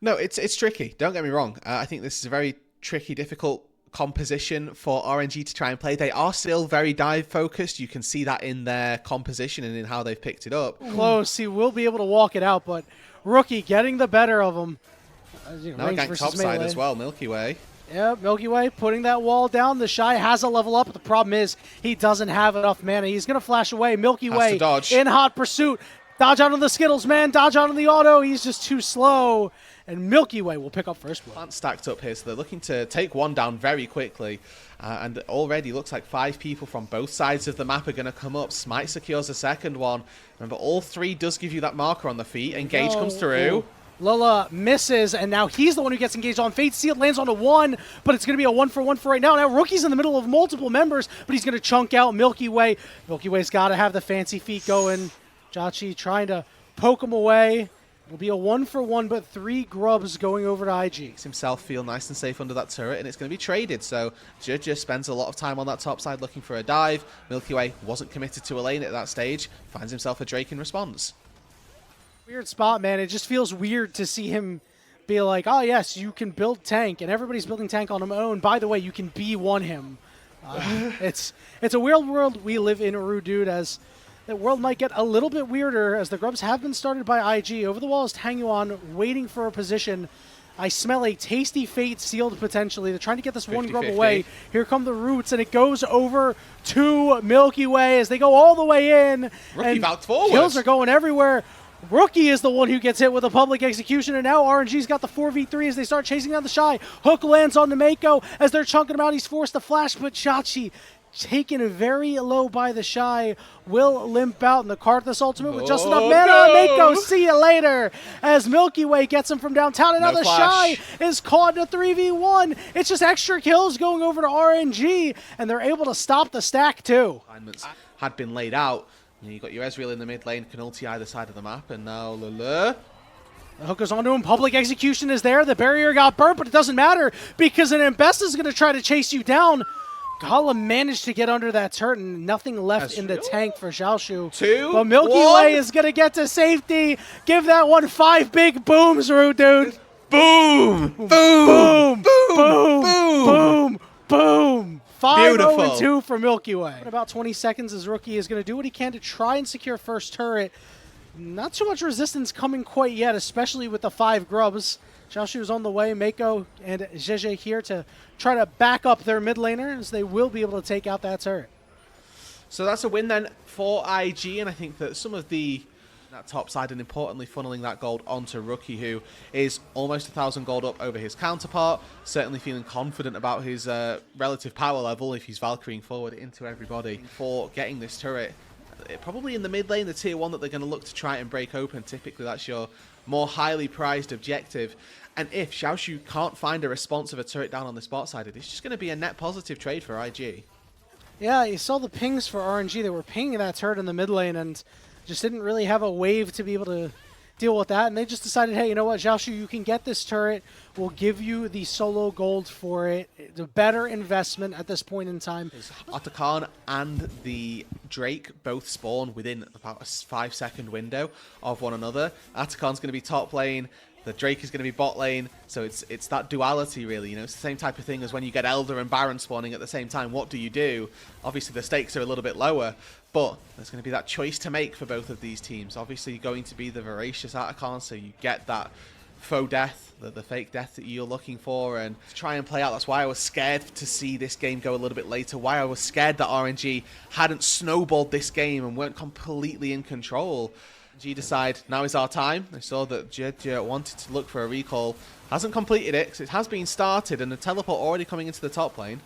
No, it's tricky. Don't get me wrong. I think this is a very tricky, difficult composition for RNG to try and play. They are still very dive focused. You can see that in their composition and in how they've picked it up. Close. He will be able to walk it out, but Rookie getting the better of him. Now gank topside as well, Milky Way. Yeah, Milky Way putting that wall down. The Shy has a level up, but the problem is he doesn't have enough mana. He's going to flash away. Milky Way in hot pursuit. Dodge out on the Skittles, man. Dodge out on the auto. He's just too slow. And Milky Way will pick up first blood. Plant stacked up here, so they're looking to take one down very quickly. And already looks like 5 people from both sides of the map are going to come up. Smite secures the second one. Remember, all 3 does give you that marker on the feet. Engage comes through. Lola misses, and now he's the one who gets engaged on. Fate Sealed lands on a 1, but it's going to be a 1-for-1 for right now. Now Rookie's in the middle of multiple members, but he's going to chunk out Milky Way. Milky Way's got to have the fancy feet going. Jachi trying to poke him away. It'll be a 1-for-1, but 3 grubs going over to IG. Makes himself feel nice and safe under that turret, and it's going to be traded. So Judge spends a lot of time on that top side looking for a dive. Milky Way wasn't committed to a lane at that stage. Finds himself a Drake in response. Weird spot, man. It just feels weird to see him be like, oh, yes, you can build tank, and everybody's building tank on their own. By the way, you can B1 him. It's a weird world we live in, Uru, dude, as that world might get a little bit weirder as the grubs have been started by IG. Over the wall is Tangyuan waiting for a position. I smell a tasty Fate Sealed potentially. They're trying to get this 1 grub away. Here come the roots, and it goes over to Milky Way as they go all the way in. Rookie backed forward. Kills are going everywhere. Rookie is the one who gets hit with a public execution, and now RNG's got the 4v3 as they start chasing down the Shy. Hook lands on the Mako as they're chunking him out. He's forced to flash, but Chachi taken very low by the Shy will limp out in the Karthus ultimate with just enough mana on Mako. See you later as Milky Way gets him from downtown. And now the Shy is caught in a 3v1. It's just extra kills going over to RNG, and they're able to stop the stack too. Alignments had been laid out. You got your Ezreal in the mid lane, can ulti either side of the map, and now Lula. The hook goes onto him. Public execution is there. The barrier got burnt, but it doesn't matter because an Embesta is going to try to chase you down. Gala managed to get under that turret, and nothing left in the tank for Xiaoshu. 2, but Milky Way is going to get to safety. Give that one 5 big booms, Rude dude. Boom! Boom! Boom! Boom! Boom! Boom! 5-0-2 for Milky Way. In about 20 seconds, as Rookie is going to do what he can to try and secure first turret. Not too much resistance coming quite yet, especially with the 5 grubs. Xiaoshu is on the way. Mako and Zhezhe here to try to back up their mid laner as they will be able to take out that turret. So that's a win then for IG, and I think that some of that top side and importantly funneling that gold onto Rookie, who is almost 1,000 gold up over his counterpart, certainly feeling confident about his relative power level if he's Valkyrie forward into everybody for getting this turret. Probably in the mid lane, the tier 1 that they're going to look to try and break open. Typically that's your more highly prized objective. And if Xiaoshu can't find a response of a turret down on the spot side, it's just going to be a net positive trade for IG. Yeah, you saw the pings for RNG. They were pinging that turret in the mid lane and just didn't really have a wave to be able to deal with that. And they just decided, hey, you know what, Xiaoshu, you can get this turret. We'll give you the solo gold for it. It's a better investment at this point in time. Atakan and the Drake both spawn within about a 5-second window of one another. Atakan's going to be top lane. The Drake is going to be bot lane, so it's that duality really, you know, it's the same type of thing as when you get Elder and Baron spawning at the same time. What do you do? Obviously the stakes are a little bit lower, but there's going to be that choice to make for both of these teams. Obviously going to be the voracious Atakan, so you get that faux death, the fake death that you're looking for, and try and play out. That's why I was scared to see this game go a little bit later, why I was scared that RNG hadn't snowballed this game and weren't completely in control. G decide now is our time. They saw that Jed wanted to look for a recall. Hasn't completed it because it has been started and the teleport already coming into the top lane.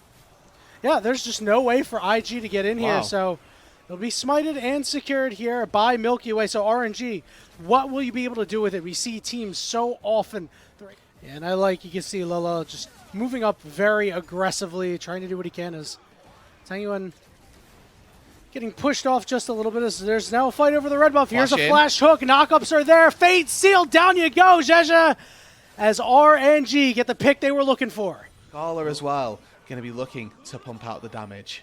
Yeah, there's just no way for IG to get in here. So it'll be smited and secured here by Milky Way. So RNG, what will you be able to do with it? We see teams so often. And I like, you can see Lolo just moving up very aggressively, trying to do what he can as Tangyuan getting pushed off just a little bit as there's now a fight over the red buff. Here's a flash hook. Knockups are there. Fate Sealed. Down you go, Zhezhe. As RNG get the pick they were looking for. Gala as well, going to be looking to pump out the damage.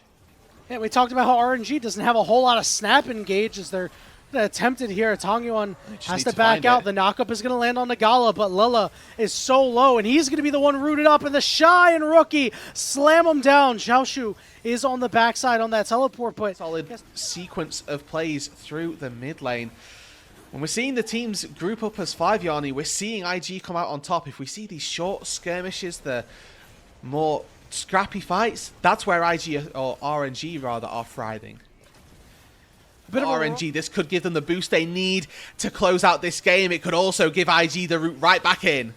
Yeah, we talked about how RNG doesn't have a whole lot of snap engage as they're Gonna attempt it here. Tongyuan has to to back out. it. The knockup is going to land on Nagala, but Lilla is so low, and he's going to be the one rooted up. And the Shy and Rookie slam him down. Xiaoshu is on the backside on that teleport, but solid sequence of plays through the mid lane. When we're seeing the teams group up as 5, Yanni, we're seeing IG come out on top. If we see these short skirmishes, the more scrappy fights, that's where IG, or RNG rather, are thriving. RNG, this could give them the boost they need to close out this game. It could also give IG the route right back in.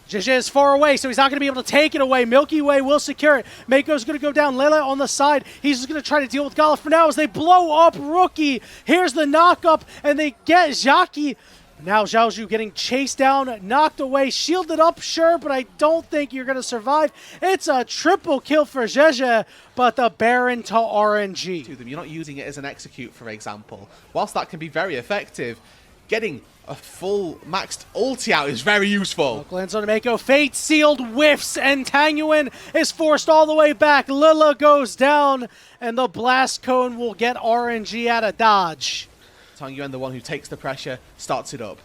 JJ is far away, so he's not going to be able to take it away. Milky Way will secure it. Mako's going to go down. Lele on the side. He's just going to try to deal with Gala for now as they blow up Rookie. Here's the knock-up, and they get Zhaki. Now Xiaozhu getting chased down, knocked away, shielded up, sure, but I don't think you're going to survive. It's a triple kill for Zheje, but the Baron to RNG. You're not using it as an execute, for example. Whilst that can be very effective, getting a full maxed ulti out is very useful. Lands on Mako, Fate sealed, whiffs, and Tangyuan is forced all the way back. Lilla goes down, and the blast cone will get RNG out of dodge. Tangyuan, the one who takes the pressure, starts it up.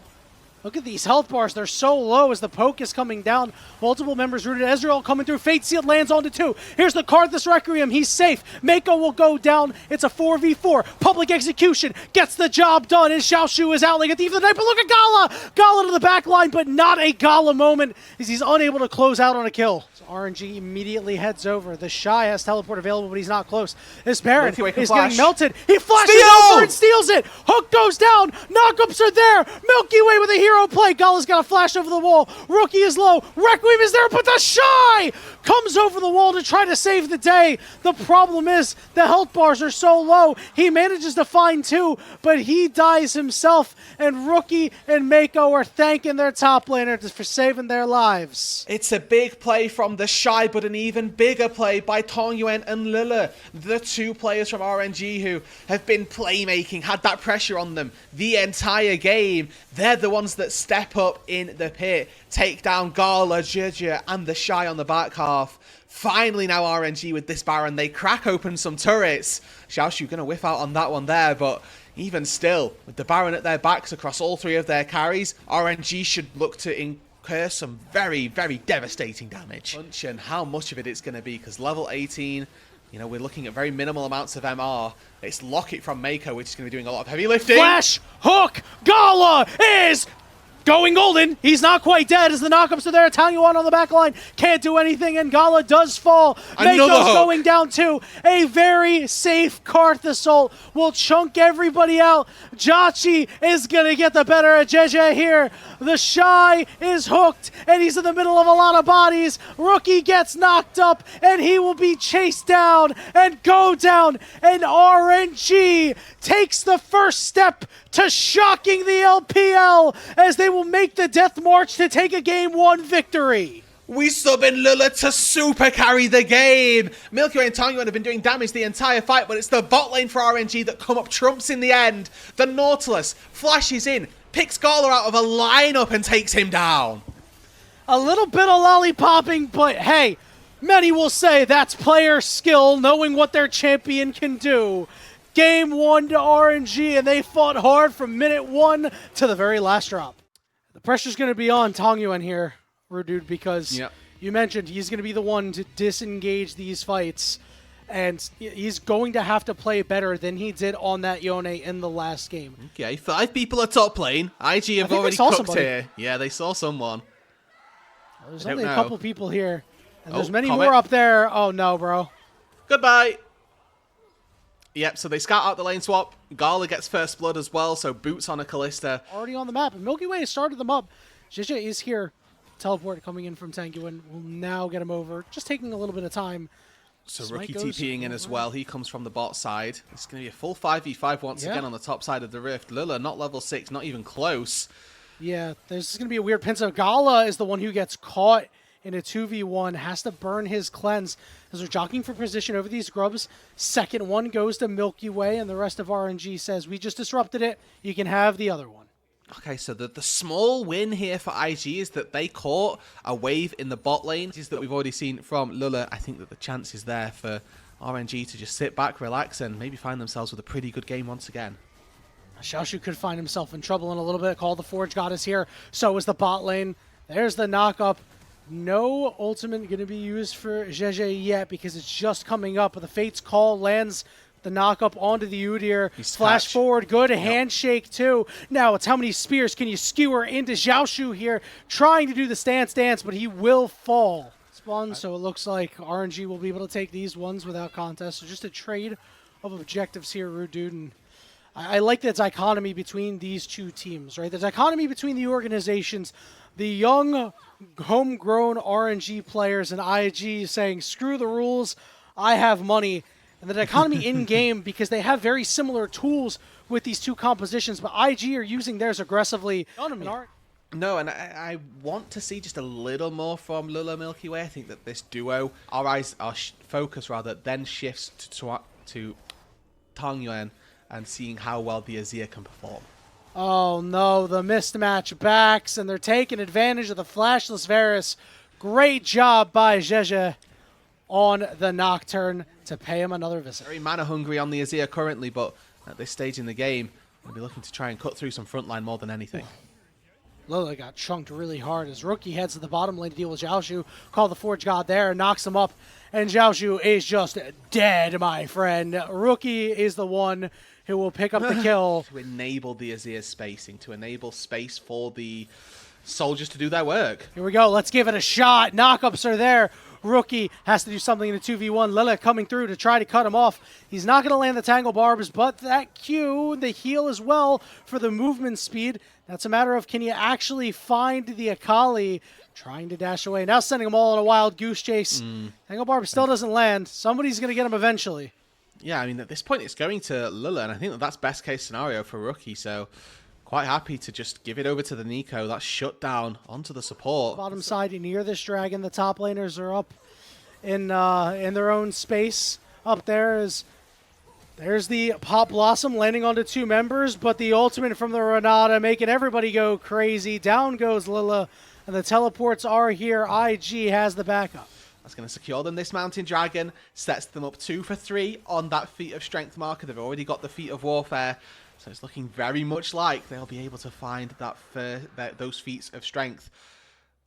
Look at these health bars. They're so low as the poke is coming down. Multiple members rooted. Ezreal coming through. Fate Sealed lands onto 2. Here's the Karthus Requiem. He's safe. Mako will go down. It's a 4v4. Public execution gets the job done. And Xiaoshu is out like a thief of the night. But look at Gala. Gala to the back line, but not a Gala moment as he's unable to close out on a kill. So RNG immediately heads over. The Shy has teleport available, but he's not close. This Baron is getting melted. He flashes over and steals it. Hook goes down. Knockups are there. Milky Way with a hero play. Gala's got a flash over the wall. Rookie is low. Requiem is there, but the Shy comes over the wall to try to save the day. The problem is the health bars are so low. He manages to find 2, but he dies himself, and Rookie and Mako are thanking their top laner for saving their lives. It's a big play from the Shy, but an even bigger play by Tongyuan and Lilla, the 2 players from RNG who have been playmaking, had that pressure on them the entire game. They're the ones that step up in the pit, take down Gala, Zheje, and the Shy on the back half. Finally now RNG with this Baron, they crack open some turrets. Xiaoshu going to whiff out on that one there, but even still, with the Baron at their backs across all 3 of their carries, RNG should look to incur some very, very devastating damage. And how much of it it's going to be, because level 18, you know, we're looking at very minimal amounts of MR. It's Locket from Mako, which is going to be doing a lot of heavy lifting. Flash! Hook! Gala is going golden. He's not quite dead as the knockups are there. Tangyuan on the back line can't do anything, and Gala does fall. Mako's going down too. A very safe Karth assault will chunk everybody out. Jachi is going to get the better of JJ here. The Shy is hooked, and he's in the middle of a lot of bodies. Rookie gets knocked up, and he will be chased down and go down. And RNG takes the first step to shocking the LPL as they will make the death march to take a Game 1 victory. We sub in Lilla to super carry the game. Milky Way and Tongyuan have been doing damage the entire fight, but it's the bot lane for RNG that come up trumps in the end. The Nautilus flashes in, picks Gala out of a lineup and takes him down. A little bit of lollipopping, but hey, many will say that's player skill, knowing what their champion can do. Game 1 to RNG, and they fought hard from minute 1 to the very last drop. The pressure's going to be on Tongyuan here, Rudude, because you mentioned he's going to be the one to disengage these fights, and he's going to have to play better than he did on that Yone in the last game. Okay, 5 people are top lane. IG have already cooked here. Yeah, they saw someone. There's only a couple people here, and there's many Comet. more up there. Oh no, bro. Goodbye. Yep, so they scout out the lane swap. Gala gets first blood as well, so boots on a Callista. Already on the map, and Milky Way has started them up. JJ is here. Teleport coming in from Tangyuan will now get him over. Just taking a little bit of time. So Rookie TPing in as well. He comes from the bot side. It's going to be a full 5v5 once again on the top side of the Rift. Lilla, not level 6, not even close. Yeah, this is going to be a weird pincer. Gala is the one who gets caught in a 2v1, has to burn his cleanse as they're jockeying for position over these grubs. Second one goes to Milky Way, and the rest of RNG says, we just disrupted it. You can have the other one. Okay, so the small win here for IG is that they caught a wave in the bot lane. That we've already seen from Lilla. I think that the chance is there for RNG to just sit back, relax, and maybe find themselves with a pretty good game once again. Xiaoshu could find himself in trouble in a little bit. Call the Forge Goddess here. So is the bot lane. There's the knock-up. No ultimate going to be used for Zheje yet because it's just coming up. But the Fate's Call lands the knock-up onto the Udyr. Flash forward, good. Handshake, too. Now it's how many spears can you skewer into Xiaoshu here, trying to do the stance dance, but he will fall. Spawn, so it looks like RNG will be able to take these ones without contest. So just a trade of objectives here, Rude Dude. And I like the dichotomy between these two teams, right? The dichotomy between the organizations, the young, homegrown RNG players and IG saying, screw the rules, I have money. And the dichotomy in-game, because they have very similar tools with these two compositions, but IG are using theirs aggressively. No, and I want to see just a little more from Lula Milky Way. I think that this duo, our focus rather, then shifts to Tang Yuan and seeing how well the Azir can perform. Oh no, the mismatch backs, and they're taking advantage of the flashless Varus. Great job by Zheje on the Nocturne to pay him another visit. Very mana hungry on the Azir currently, but at this stage in the game, we'll be looking to try and cut through some frontline more than anything. Lila got chunked really hard as Rookie heads to the bottom lane to deal with Xiaoshu. Call the Forge God there, knocks him up, and Xiaoshu is just dead, my friend. Rookie is the one who will pick up the kill. To enable the Azir spacing, to enable space for the soldiers to do their work. Here we go, let's give it a shot. Knockups are there. Rookie has to do something in the 2v1. Lila coming through to try to cut him off. He's not going to land the Tangle Barbs, but that Q, the heal as well for the movement speed. That's a matter of, can you actually find the Akali trying to dash away. Now sending them all on a wild goose chase. Tangle Barb still doesn't land. Somebody's going to get him eventually. Yeah, I mean, at this point it's going to Lila, and I think that that's best case scenario for Rookie, so quite happy to just give it over to the Nico. That's shut down onto the support. Bottom side, near this dragon, the top laners are up in their own space. Up there's the Pop Blossom landing onto two members, but the ultimate from the Renata making everybody go crazy. Down goes Lila, and the teleports are here. IG has the backup. That's going to secure them. This Mountain Dragon sets them up 2 for 3 on that Feat of Strength marker. They've already got the Feat of Warfare. So it's looking very much like they'll be able to find those feats of strength.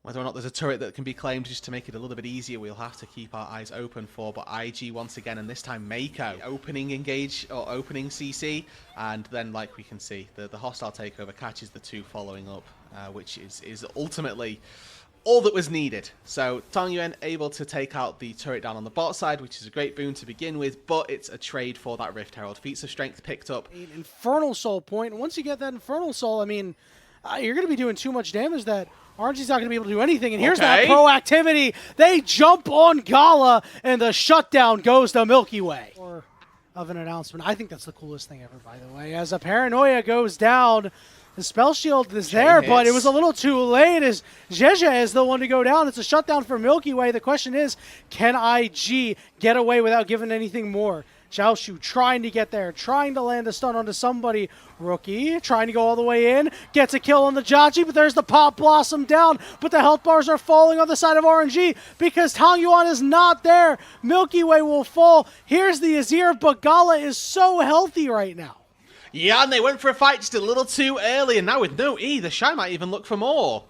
Whether or not there's a turret that can be claimed just to make it a little bit easier, we'll have to keep our eyes open for. But IG once again, and this time Mako, opening engage or opening CC, and then like we can see, the hostile takeover catches the two following up, which is ultimately all that was needed. So Tang Yuan able to take out the turret down on the bot side, which is a great boon to begin with, but it's a trade for that Rift Herald. Feats of Strength picked up. An Infernal Soul point, and once you get that Infernal Soul, I mean, you're going to be doing too much damage that RNG's not going to be able to do anything, and here's that proactivity. They jump on Gala, and the shutdown goes to Milky Way. Or of an announcement. I think that's the coolest thing ever, by the way. As a Paranoia goes down, the spell shield is there, but it was a little too late as Zheje is the one to go down. It's a shutdown for Milky Way. The question is, can IG get away without giving anything more? Xiaoshu trying to get there, trying to land a stun onto somebody. Rookie trying to go all the way in, gets a kill on the Jachi, but there's the Pop Blossom down. But the health bars are falling on the side of RNG because Tang Yuan is not there. Milky Way will fall. Here's the Azir, but Gala is so healthy right now. Yeah, and they went for a fight just a little too early, and now with no E, the Shy might even look for more.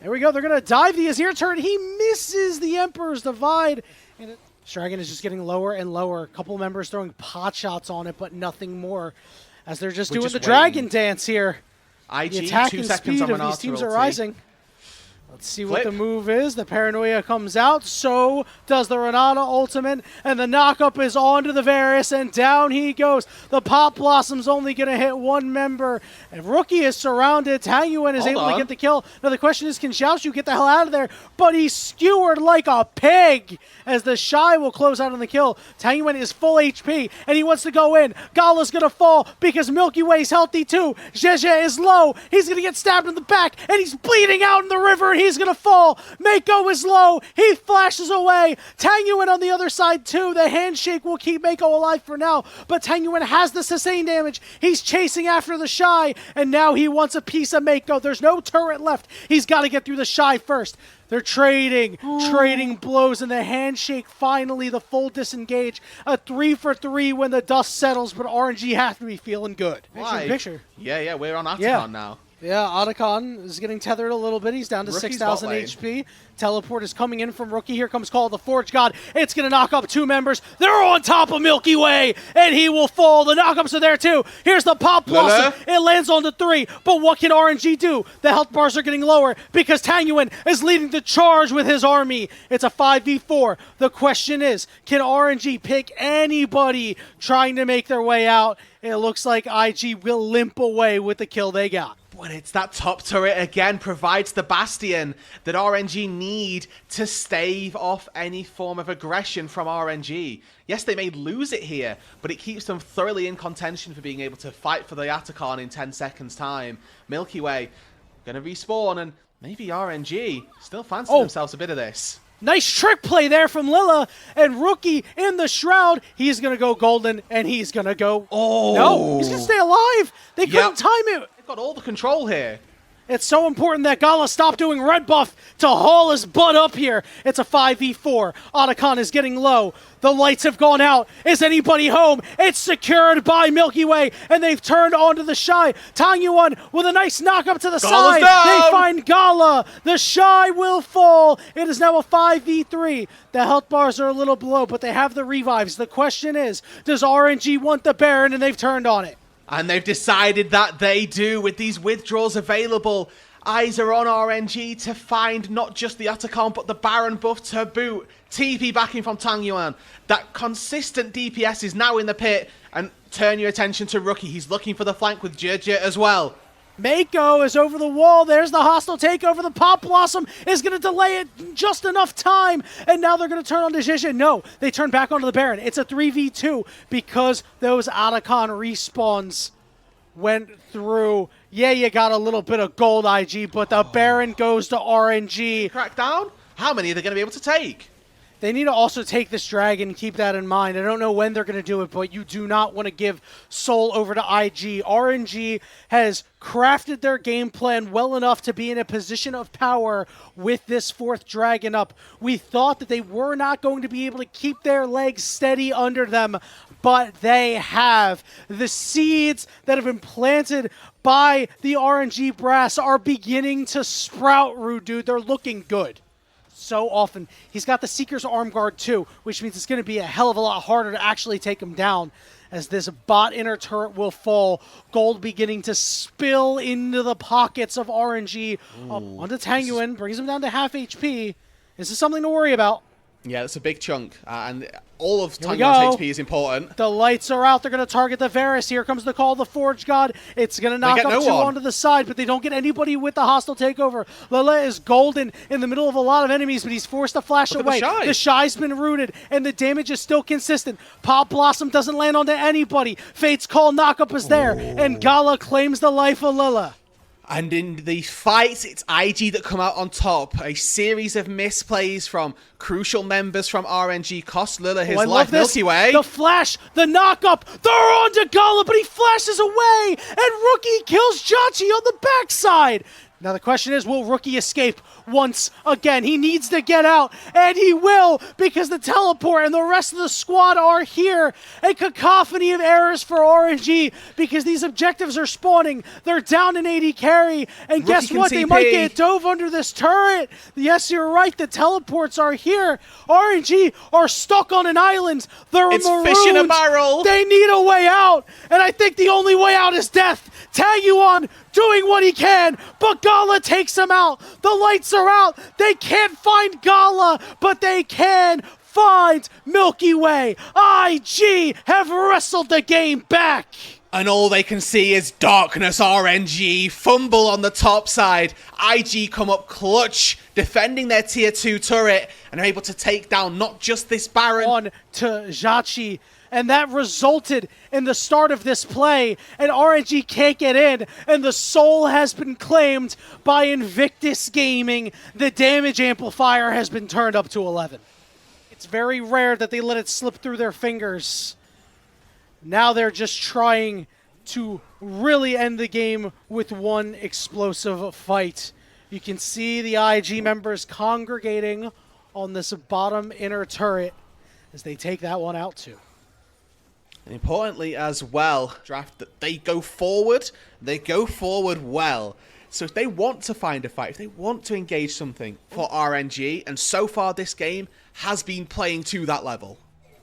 There we go. They're going to dive the Azir turret. He misses the Emperor's Divide, and Dragon is just getting lower and lower. A couple members throwing pot shots on it, but nothing more, as they're just doing the dragon dance here. IG, the attack 2 and seconds speed on of these teams are ulti. rising. Let's see what the move is. The Paranoia comes out. So does the Renata ultimate. And the knockup is onto the Varus. And down he goes. The Pop Blossom's only going to hit one member. And Rookie is surrounded. Tang Yuan is able to get the kill. Now the question is, can Xiaoshu get the hell out of there? But he's skewered like a pig. As the Shy will close out on the kill. Tang Yuan is full HP. And he wants to go in. Gala's going to fall because Milky Way's healthy too. Zheje is low. He's going to get stabbed in the back. And he's bleeding out in the river. he's going to fall. Mako is low. He flashes away. Tangyuan on the other side too. The handshake will keep Mako alive for now, but Tangyuan has the sustain damage. He's chasing after the Shy, and now he wants a piece of Mako. There's no turret left. He's got to get through the Shy first. They're trading blows, and the handshake finally, the full disengage. A 3-for-3 when the dust settles, but RNG have to be feeling good. Picture. Yeah, we're on Atacon now. Yeah, Otacon is getting tethered a little bit. He's down to 6,000 HP. Teleport is coming in from Rookie. Here comes Call of the Forge God. It's going to knock up 2 members. They're on top of Milky Way, and he will fall. The knockups are there, too. Here's the Pop Blossom. It lands on the 3, but what can RNG do? The health bars are getting lower because Tangyuan is leading the charge with his army. It's a 5v4. The question is, can RNG pick anybody trying to make their way out? It looks like IG will limp away with the kill they got. But it's that top turret again provides the bastion that RNG need to stave off any form of aggression from RNG. Yes, they may lose it here, but it keeps them thoroughly in contention for being able to fight for the Atacon in 10 seconds time. Milky Way gonna respawn, and maybe RNG still fancy themselves a bit of this. Nice trick play there from Lilla, and Rookie in the Shroud. He's going to go golden, and he's going to go... Oh! No, he's going to stay alive. They couldn't time it. They've got all the control here. It's so important that Gala stop doing red buff to haul his butt up here. It's a 5v4. Otacon is getting low. The lights have gone out. Is anybody home? It's secured by Milky Way, and they've turned onto the Shy. Tangyuan with a nice knock up to the side. They find Gala. The Shy will fall. It is now a 5v3. The health bars are a little below, but they have the revives. The question is, does RNG want the Baron? And they've turned on it. And they've decided that they do. With these withdrawals available, eyes are on RNG to find not just the Atacon, but the Baron buff to boot. TP backing from Tangyuan. That consistent DPS is now in the pit. And turn your attention to Rookie. He's looking for the flank with Jirjir as well. Mako is over the wall. There's the hostile takeover. The Pop Blossom is going to delay it just enough time. And now they're going to turn on Jirjir. No, they turn back onto the Baron. It's a 3v2 because those Atacon respawns went through. Yeah, you got a little bit of gold, IG, but the Baron goes to RNG. Crackdown? How many are they going to be able to take? They need to also take this dragon, keep that in mind. I don't know when they're going to do it, but you do not want to give Soul over to IG. RNG has crafted their game plan well enough to be in a position of power with this 4th dragon up. We thought that they were not going to be able to keep their legs steady under them, but they have. The seeds that have been planted by the RNG brass are beginning to sprout, Rude Dude. They're looking good. So often. He's got the Seeker's Arm Guard too, which means it's going to be a hell of a lot harder to actually take him down as this bot inner turret will fall. Gold beginning to spill into the pockets of RNG. Up onto Tangyuan, brings him down to half HP. This is something to worry about. Yeah, that's a big chunk, and all of Tangyuan's HP is important. The lights are out. They're going to target the Varus. Here comes the Call of the Forge God. It's going to knock up 2 onto the side, but they don't get anybody with the hostile takeover. Lele is golden in the middle of a lot of enemies, but he's forced to flash away. The Shy's been rooted, and the damage is still consistent. Pop Blossom doesn't land onto anybody. Fate's Call knockup is there, and Gala claims the life of Lila. And in the fights, it's IG that come out on top. A series of misplays from crucial members from RNG cost Lilla his life. Milky Way. The flash, the knockup. They're on to Gala, but he flashes away. And Rookie kills Jachi on the backside. Now the question is, will Rookie escape once again? He needs to get out, and he will, because the teleport and the rest of the squad are here. A cacophony of errors for RNG, because these objectives are spawning. They're down in 80 carry, and guess what? They might get dove under this turret. Yes, you're right, the teleports are here. RNG are stuck on an island. They're marooned. Fish in a barrel. They need a way out, and I think the only way out is death. Tangyuan doing what he can, but Gala takes him out. The lights are out. They can't find Gala, but they can find Milky Way. IG have wrestled the game back. And all they can see is darkness. RNG fumble on the top side. IG come up clutch, defending their tier 2 turret, and are able to take down not just this Baron. On to Jachi. And that resulted in the start of this play, and RNG can't get in, and the soul has been claimed by Invictus Gaming. The damage amplifier has been turned up to 11. It's very rare that they let it slip through their fingers. Now they're just trying to really end the game with one explosive fight. You can see the IG members congregating on this bottom inner turret as they take that one out too. And importantly as well, draft that they go forward well. So if they want to find a fight, if they want to engage something for RNG, and so far this game has been playing to that level.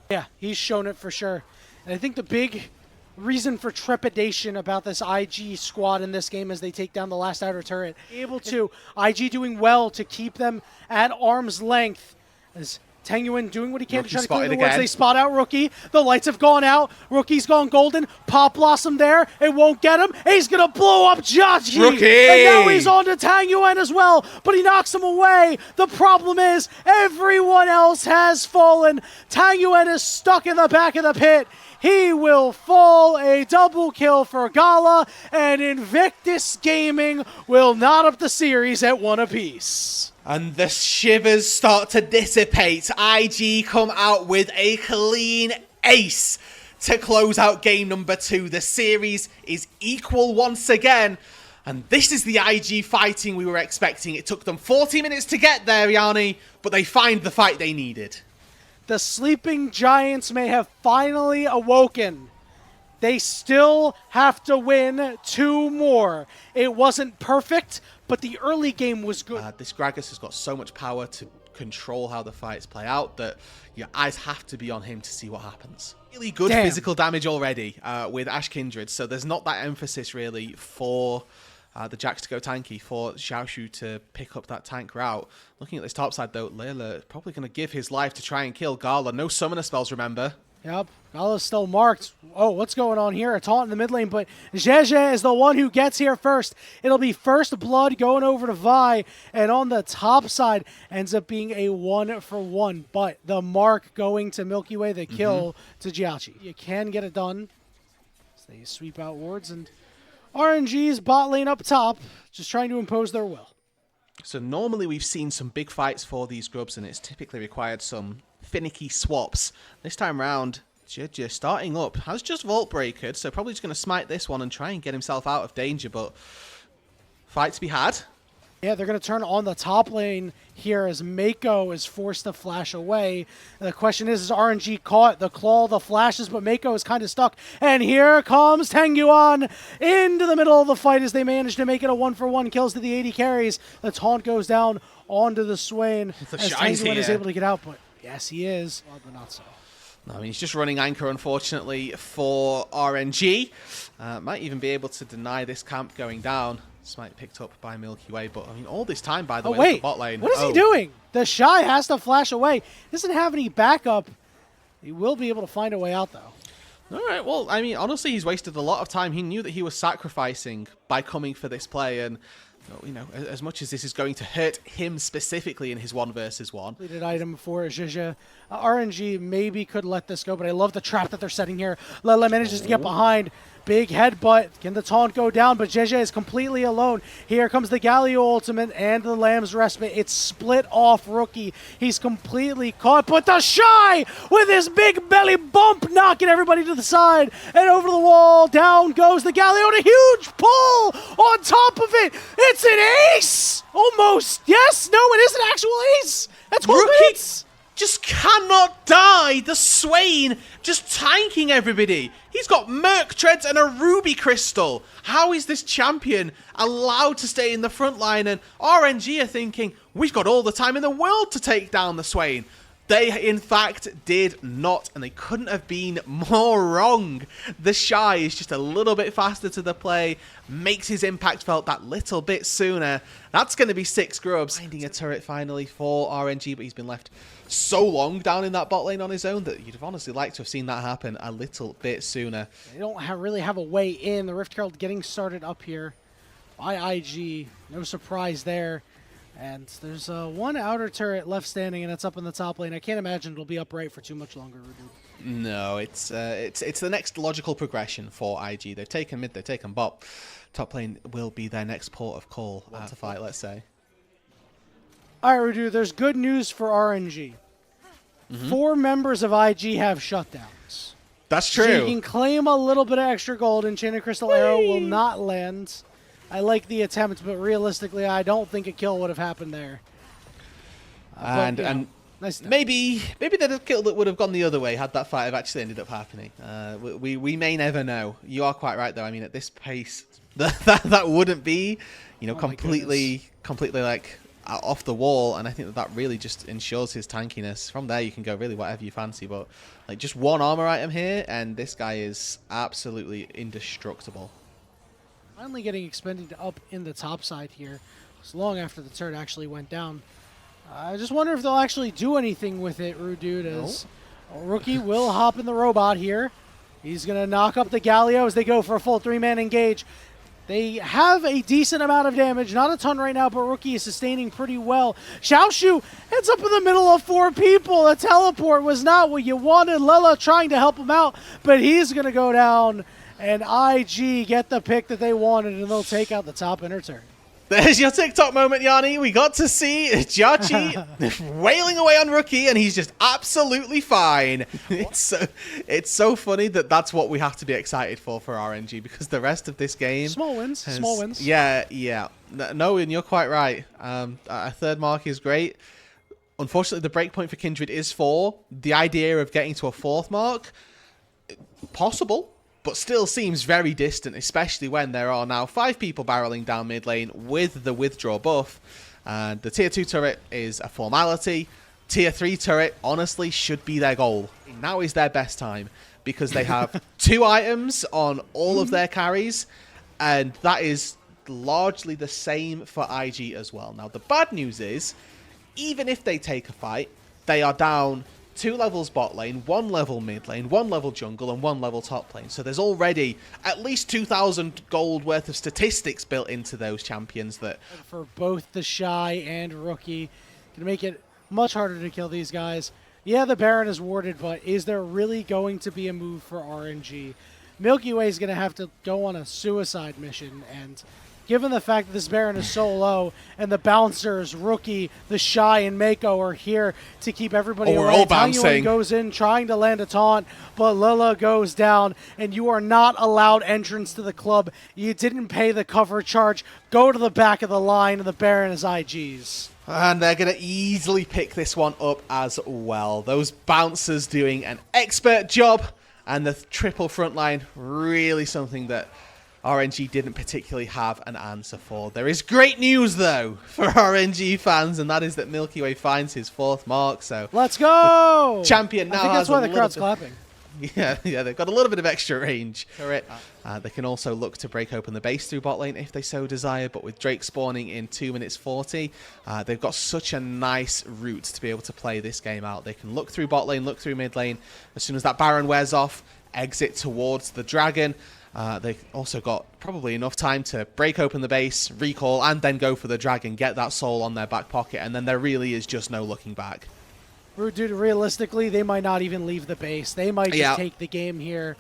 Yeah, he's shown it for sure. And I think the big reason for trepidation about this IG squad in this game as they take down the last outer turret, able to, IG doing well to keep them at arm's length, as Tangyuan doing what he can to try to clear the woods. They spot out Rookie. The lights have gone out. Rookie's gone golden. Pop Blossom there. It won't get him. He's going to blow up Jiachi. Rookie! And now he's on to Tangyuan as well, but he knocks him away. The problem is everyone else has fallen. Tangyuan is stuck in the back of the pit. He will fall. A double kill for Gala, and Invictus Gaming will knot up the series at 1 apiece. And the shivers start to dissipate. IG come out with a clean ace to close out game number 2. The series is equal once again. And this is the IG fighting we were expecting. It took them 40 minutes to get there, Yanni, but they find the fight they needed. The sleeping giants may have finally awoken. They still have to win 2 more. It wasn't perfect, but the early game was good. This Gragas has got so much power to control how the fights play out that your eyes have to be on him to see what happens. Really good physical damage already with Ash Kindred, so there's not that emphasis really for the Jax to go tanky, for Xiaoshu to pick up that tank route. Looking at this top side though, Layla probably going to give his life to try and kill Gala. No summoner spells, remember. Yep, Gala's still marked. Oh, what's going on here? A taunt in the mid lane, but Jeje is the one who gets here first. It'll be first blood going over to Vi, and on the top side ends up being a 1-for-1, but the mark going to Milky Way, the kill to Jiachi. You can get it done. So they sweep out wards, and RNG's bot lane up top, just trying to impose their will. So normally we've seen some big fights for these grubs, and it's typically required some finicky swaps. This time round, Jeje starting up, has just Vault Breakered, so probably just going to smite this one and try and get himself out of danger, but fight to be had. Yeah, they're going to turn on the top lane here as Mako is forced to flash away. And the question is RNG caught the claw, the flashes, but Mako is kind of stuck. And here comes Tangyuan into the middle of the fight as they manage to make it a 1-for-1. Kills to the AD carries. The taunt goes down onto the Swain as Tangyuan is able to get out, but yes, he is, but not so. No, I mean, he's just running anchor, unfortunately, for RNG. Might even be able to deny this camp going down. Smite picked up by Milky Way, but I mean, all this time, by the way, wait, the bot lane. What is he doing? The Shy has to flash away. Doesn't have any backup. He will be able to find a way out, though. All right, well, I mean, honestly, he's wasted a lot of time. He knew that he was sacrificing by coming for this play, and you know, as much as this is going to hurt him specifically in his 1 versus 1. Completed item for Jeje. RNG maybe could let this go, but I love the trap that they're setting here. Lele manages to get behind. Big headbutt. Can the taunt go down? But Jeje is completely alone. Here comes the Galio ultimate and the Lamb's Respite. It's split off Rookie. He's completely caught, but the Shy with his big belly bump knocking everybody to the side and over the wall. Down goes the Galio and a huge pull on top of it. It's an ace! Almost. Yes, no, it is an actual ace. That's what it is. Just cannot die. The Swain just tanking everybody. He's got Merc Treads and a Ruby Crystal. How is this champion allowed to stay in the front line? And RNG are thinking, we've got all the time in the world to take down the Swain. They, in fact, did not, and they couldn't have been more wrong. The Shy is just a little bit faster to the play, makes his impact felt that little bit sooner. That's going to be 6 grubs. Finding a turret finally for RNG, but he's been left so long down in that bot lane on his own that you'd have honestly liked to have seen that happen a little bit sooner. They don't really have a way in. The Rift Herald getting started up here by IG. No surprise there. And there's 1 outer turret left standing, and it's up in the top lane. I can't imagine it'll be upright for too much longer, Rudu. No, it's the next logical progression for IG. They've taken mid, they've taken bot. Top lane will be their next port of call to fight, let's say. All right, Rudu, there's good news for RNG. 4 members of IG have shutdowns. That's true. So you can claim a little bit of extra gold, and Chain of Crystal Arrow will not land. I like the attempt, but realistically, I don't think a kill would have happened there. And nice maybe the kill that would have gone the other way had that fight have actually ended up happening. We may never know. You are quite right, though. I mean, at this pace, that wouldn't be, completely like off the wall, and I think that really just ensures his tankiness. From there, you can go really whatever you fancy, but like just one armor item here, and this guy is absolutely indestructible. Finally getting expended up in the top side here. It's long after the turret actually went down. I just wonder if they'll actually do anything with it, Rude, as Rookie will hop in the robot here. He's going to knock up the Galio as they go for a full 3-man engage. They have a decent amount of damage, not a ton right now, but Rookie is sustaining pretty well. Xiaoshu ends up in the middle of 4 people. A teleport was not what you wanted. Lela trying to help him out, but he's going to go down, and IG get the pick that they wanted, and they'll take out the top inner turret. There's your TikTok moment, Yanni. We got to see Jiachi wailing away on Rookie, and he's just absolutely fine. It's so funny that that's what we have to be excited for RNG, because the rest of this game... Small wins. Small wins. Yeah. No, and you're quite right. A 3rd mark is great. Unfortunately, the breakpoint for Kindred is 4. The idea of getting to a 4th mark, possible, but still seems very distant, especially when there are now 5 people barreling down mid lane with the withdraw buff. And the tier 2 turret is a formality. Tier 3 turret, honestly, should be their goal. Now is their best time, because they have 2 items on all of their carries, and that is largely the same for IG as well. Now, the bad news is, even if they take a fight, they are down 2 levels bot lane, 1 level mid lane, 1 level jungle, and 1 level top lane. So there's already at least 2,000 gold worth of statistics built into those champions that... For both the Shy and Rookie, gonna make it much harder to kill these guys. Yeah, the Baron is warded, but is there really going to be a move for RNG? Milky Way is gonna have to go on a suicide mission, and given the fact that this Baron is so low, and the bouncers, Rookie, the Shy, and Mako are here to keep everybody away. We're all bouncing. Goes in trying to land a taunt, but Lila goes down, and you are not allowed entrance to the club. You didn't pay the cover charge. Go to the back of the line, and the Baron is IG's. And they're going to easily pick this one up as well. Those bouncers doing an expert job, and the triple front line, really something that RNG didn't particularly have an answer for. There is great news, though, for RNG fans, and that is that Milky Way finds his 4th mark. So let's go! Champion now I think has that's why the crowd's clapping. Yeah, they've got a little bit of extra range. They can also look to break open the base through bot lane if they so desire, but with Drake spawning in 2 minutes 40, they've got such a nice route to be able to play this game out. They can look through bot lane, look through mid lane. As soon as that Baron wears off, exit towards the Dragon. They've also got probably enough time to break open the base, recall, and then go for the Dragon, get that soul on their back pocket, and then there really is just no looking back. Dude, realistically, they might not even leave the base. They might just take the game here.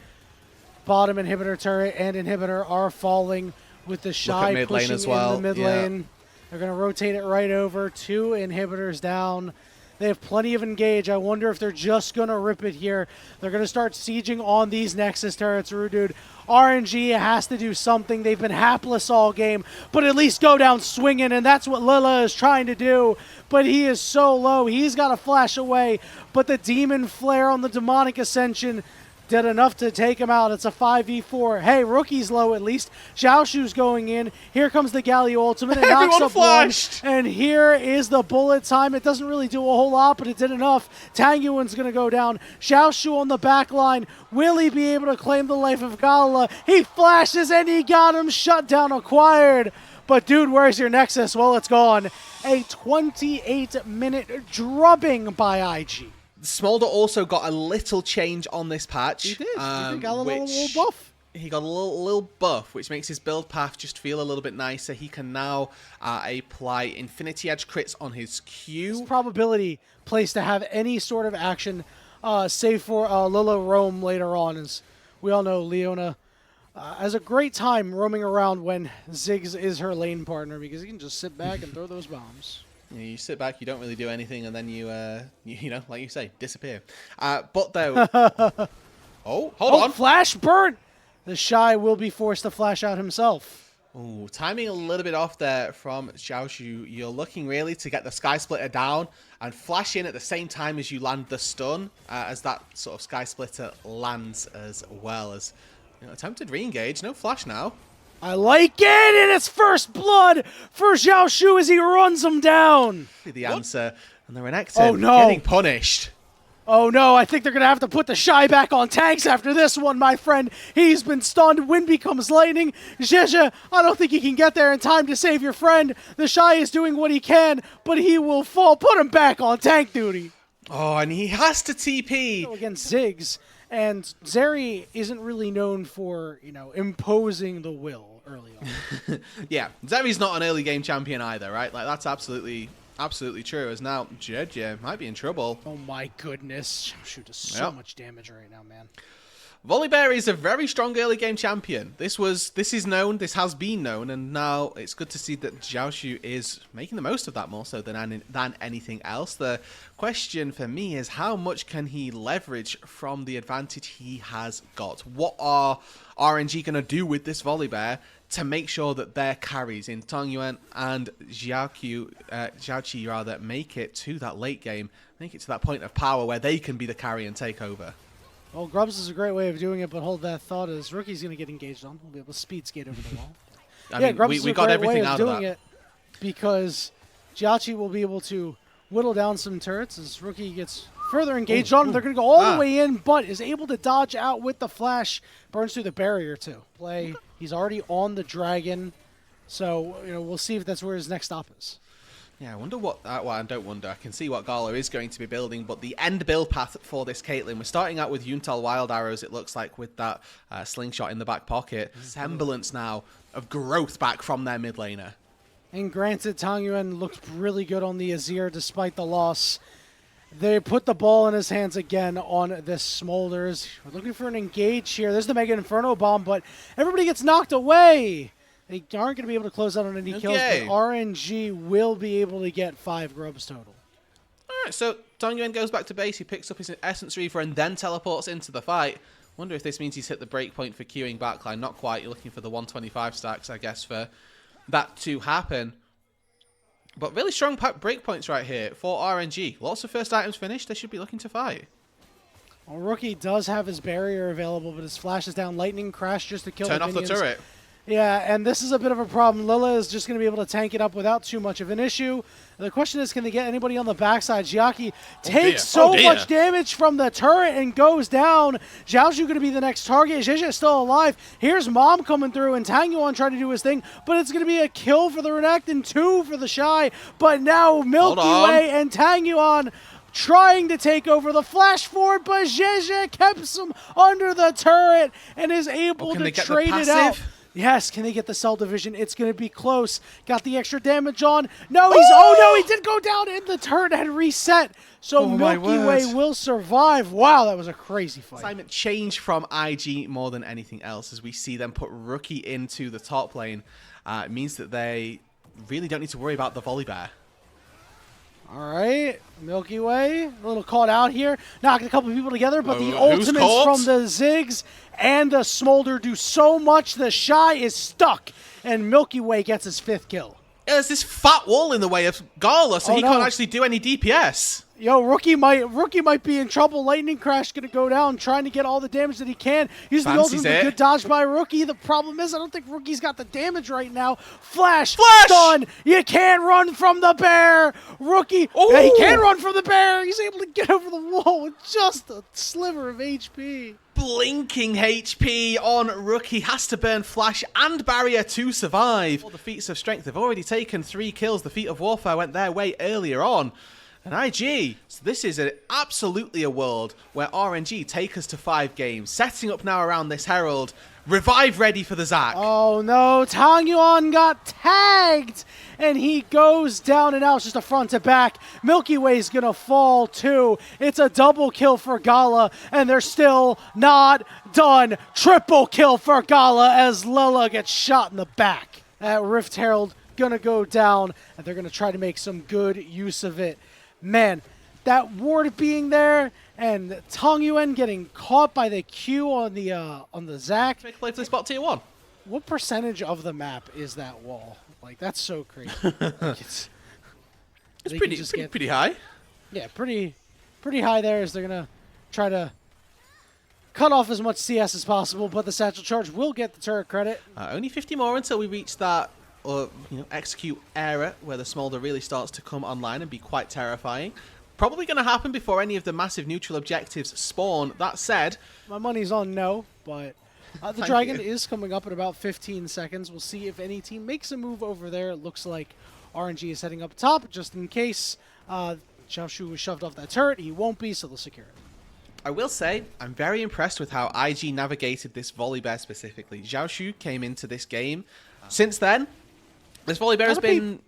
Bottom inhibitor turret and inhibitor are falling with the Shy pushing in the mid lane. They're going to rotate it right over. 2 inhibitors down. They have plenty of engage. I wonder if they're just going to rip it here. They're going to start sieging on these Nexus turrets, Dude. RNG has to do something. They've been hapless all game, but at least go down swinging, and that's what Lila is trying to do. But he is so low. He's got to flash away, but the Demon Flare on the Demonic Ascension did enough to take him out. It's a 5v4. Hey, Rookie's low at least. Xiaoshu's going in. Here comes the Galio ultimate. It knocks up flashed. One. And here is the bullet time. It doesn't really do a whole lot, but it did enough. Tangyuan's going to go down. Xiaoshu on the back line. Will he be able to claim the life of Gala? He flashes and he got him. Shutdown acquired. But dude, where's your Nexus? Well, it's gone. A 28-minute drubbing by IG. Smolder also got a little change on this patch. He did. He got a little buff. He got a little buff, which makes his build path just feel a little bit nicer. He can now apply Infinity Edge crits on his Q. His probability placed to have any sort of action save for Lilla roam later on. As we all know, Leona has a great time roaming around when Ziggs is her lane partner because he can just sit back and throw those bombs. Yeah, you sit back, you don't really do anything, and then you know, like you say, disappear. But though, oh, hold on, flash burn! The Shy will be forced to flash out himself. Ooh, timing a little bit off there from Xiaoshu. You're looking really to get the Sky Splitter down and flash in at the same time as you land the stun, as that sort of Sky Splitter lands as well as, you know, attempted re-engage. No flash now. I like it, and it's first blood for Xiaoshu as he runs him down. The answer, and the Renekton getting punished. Oh no, I think they're going to have to put the Shy back on tanks after this one, my friend. He's been stunned. Wind becomes lightning. Zheja, I don't think he can get there in time to save your friend. The Shy is doing what he can, but he will fall. Put him back on tank duty. Oh, and he has to TP. Against Ziggs. And Zeri isn't really known for, you know, imposing the will early on. Yeah, Zeri's not an early game champion either, right? Like, that's absolutely true. As now, Zheja might be in trouble. Oh my goodness. Shoot, does so much damage right now, man. Volibear is a very strong early game champion. This is known, this has been known, and now it's good to see that Xiaoshu is making the most of that more so than anything else. The question for me is how much can he leverage from the advantage he has got? What are RNG going to do with this Volibear to make sure that their carries in Tongyuan and Xiaoqi rather make it to that late game, make it to that point of power where they can be the carry and take over? Well, Grubs is a great way of doing it, but hold that thought as Rookie's going to get engaged on. We'll be able to speed skate over the wall. I mean, Grubs we is a got great everything way out of of doing that. it because Jiachi will be able to whittle down some turrets as Rookie gets further engaged on. They're going to go all the way in, but is able to dodge out with the flash. Burns through the barrier, too. He's already on the dragon, so you know we'll see if that's where his next stop is. Yeah, I wonder what... well, I don't wonder. I can see what Gala is going to be building, but the end build path for this Caitlyn, we're starting out with Yuntal Wild Arrows, it looks like, with that slingshot in the back pocket. Semblance now of growth back from their mid laner. And granted, Tongyuan looked really good on the Azir despite the loss. They put the ball in his hands again on this Smolders. We're looking for an engage here. There's the Mega Inferno Bomb, but everybody gets knocked away. They aren't going to be able to close out on any kills, but RNG will be able to get 5 grubs total. All right, so Tongyuan goes back to base. He picks up his Essence Reaver and then teleports into the fight. Wonder if this means he's hit the breakpoint for queuing backline. Not quite. You're looking for the 125 stacks, I guess, for that to happen. But really strong breakpoints right here for RNG. Lots of first items finished. They should be looking to fight. Well, Rookie does have his barrier available, but his flash is down. Lightning Crash just to kill Turn off the turret. Yeah, and this is a bit of a problem. Lilla is just going to be able to tank it up without too much of an issue. The question is, can they get anybody on the backside? Jiaki takes so much damage from the turret and goes down. Xiaoshu going to be the next target. Zheja is still alive. Here's Mom coming through, and Tangyuan trying to do his thing, but it's going to be a kill for the Renekton, 2 for the Shy. But now Milky Way and Tangyuan trying to take over the flash forward, but Zheja keeps him under the turret and is able to trade it out. Yes, can they get the cell division? It's going to be close. Got the extra damage on. No, oh no, he did go down and the turret had reset. So Milky Way will survive. Wow, that was a crazy fight. Assignment change from IG more than anything else as we see them put Rookie into the top lane. It means that they really don't need to worry about the Volibear. All right, Milky Way, a little caught out here. Knocking a couple of people together, but the ultimates from the Ziggs and the Smolder do so much. The Shy is stuck, and Milky Way gets his 5th kill. Yeah, there's this fat wall in the way of Gala, so he can't actually do any DPS. Yo, Rookie might be in trouble. Lightning Crash going to go down, trying to get all the damage that he can. Using the ultimate, good dodge by Rookie. The problem is, I don't think Rookie's got the damage right now. Flash! Stun! You can't run from the bear! Rookie, yeah, he can run from the bear! He's able to get over the wall with just a sliver of HP. Blinking HP on Rookie. Has to burn Flash and Barrier to survive. All the feats of strength have already taken 3 kills. The feat of Warfare went their way earlier on. And IG, so this is absolutely a world where RNG take us to 5 games, setting up now around this Herald. Revive ready for the Zac. Oh no, Tang Yuan got tagged, and he goes down and out, just a front to back. Milky Way's gonna fall too. It's a double kill for Gala, and they're still not done. Triple kill for Gala as Lela gets shot in the back. That Rift Herald gonna go down, and they're gonna try to make some good use of it. Man, that ward being there and Tang Yuan getting caught by the Q on the Zac. Make a play for this bot tier 1. What percentage of the map is that wall? Like, that's so crazy. It's pretty high. Yeah, pretty high there, as they're gonna try to cut off as much CS as possible, but the satchel charge will get the turret credit. Only 50 more until we reach that execute era where the smolder really starts to come online and be quite terrifying. Probably going to happen before any of the massive neutral objectives spawn. That said, my money's on no, but the Dragon is coming up in about 15 seconds. We'll see if any team makes a move over there. It looks like RNG is heading up top just in case Xiaoshu was shoved off that turret. He won't be, so they'll secure it. I will say, I'm very impressed with how IG navigated this volley bear specifically. Xiaoshu came into this game. Since then, this volley bear has been...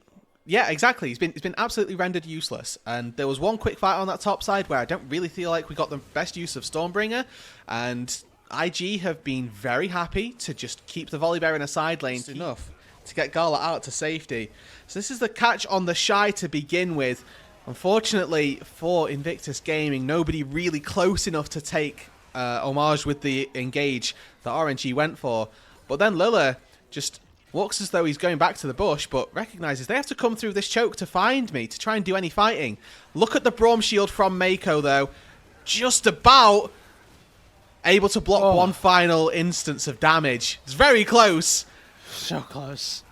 Yeah, exactly. He's been absolutely rendered useless. And there was one quick fight on that top side where I don't really feel like we got the best use of Stormbringer. And IG have been very happy to just keep the volley bear in a side lane enough to get Gala out to safety. So this is the catch on the Shy to begin with. Unfortunately for Invictus Gaming, nobody really close enough to take homage with the engage that RNG went for. But then Lilla just walks as though he's going back to the bush, but recognizes they have to come through this choke to find me, to try and do any fighting. Look at the Braum shield from Mako, though. Just about able to block one final instance of damage. It's very close. So close.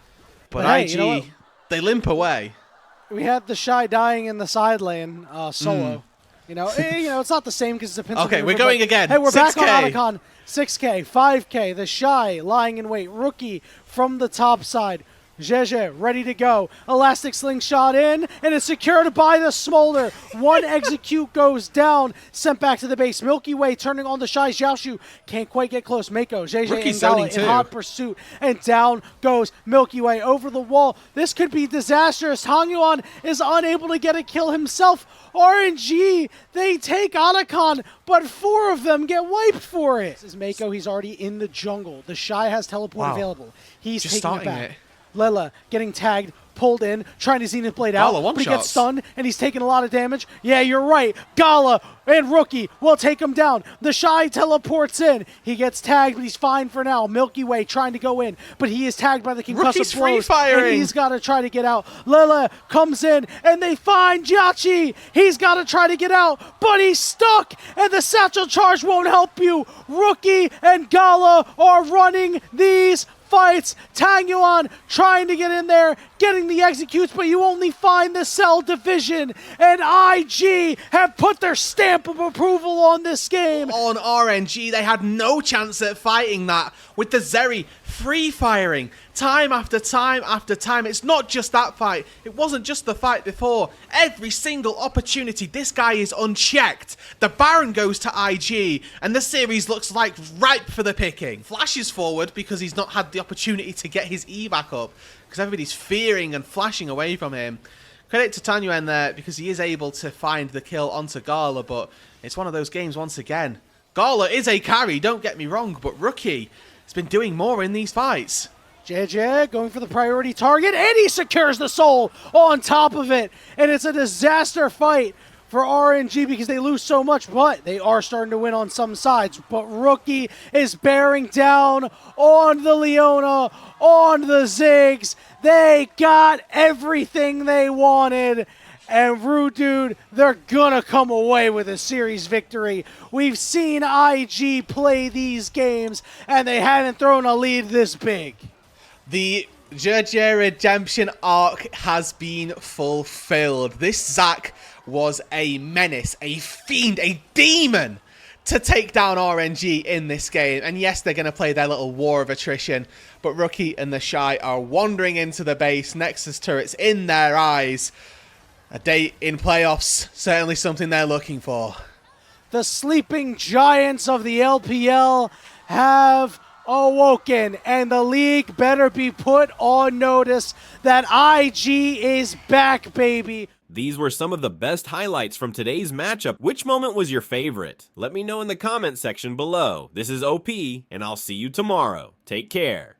But hey, IG, they limp away. We had the Shy dying in the side lane solo. It's not the same because it's a pencil. Okay, we're going again. Hey, we're 6K. back on Otacon. 6K, 5K, the Shy lying in wait. Rookie from the top side. Jeje ready to go. Elastic slingshot in, and it's secured by the Smolder. One execute goes down, sent back to the base. Milky Way turning on the Shy. Xiaoshu can't quite get close. Mako, Jeje, and Gala in hot pursuit, and down goes Milky Way over the wall. This could be disastrous. Tang Yuan is unable to get a kill himself. RNG, they take Otacon, but 4 of them get wiped for it. This is Mako. He's already in the jungle. The Shy has teleport available. He's just taking it back. Lela getting tagged, pulled in, trying to Zenith Blade out, but he gets stunned, and he's taking a lot of damage. Yeah, you're right. Gala and Rookie will take him down. The Shy teleports in. He gets tagged, but he's fine for now. Milky Way trying to go in, but he is tagged by the concussive blows, and he's got to try to get out. Lela comes in, and they find Jiachi. He's got to try to get out, but he's stuck, and the satchel charge won't help you. Rookie and Gala are running these fights. Tang Yuan trying to get in there, getting the executes, but you only find the Cell division, and IG have put their stamp of approval on this game. On RNG, they had no chance at fighting that with the Zeri free firing time after time after time. It's not just that fight. It wasn't just the fight before. Every single opportunity, this guy is unchecked. The Baron goes to IG, and the series looks like ripe for the picking. Flashes forward because he's not had the opportunity to get his E back up, because everybody's fearing and flashing away from him. Credit to Tang Yuan there, because he is able to find the kill onto Gala, but it's one of those games once again. Gala is a carry, don't get me wrong, but Rookie has been doing more in these fights. JJ going for the priority target, and he secures the soul on top of it. And it's a disaster fight for RNG because they lose so much, but they are starting to win on some sides. But Rookie is bearing down on the Leona, on the Ziggs. They got everything they wanted. And Rude, they're gonna come away with a series victory. We've seen IG play these games, and they haven't thrown a lead this big. The JJ redemption arc has been fulfilled. This Zac was a menace, a fiend, a demon to take down RNG in this game. And yes, they're going to play their little war of attrition, but Rookie and the Shy are wandering into the base, Nexus turrets in their eyes. A date in playoffs, certainly something they're looking for. The sleeping giants of the LPL have awoken, and the league better be put on notice that IG is back, baby. These were some of the best highlights from today's matchup. Which moment was your favorite? Let me know in the comment section below. This is OP, and I'll see you tomorrow. Take care.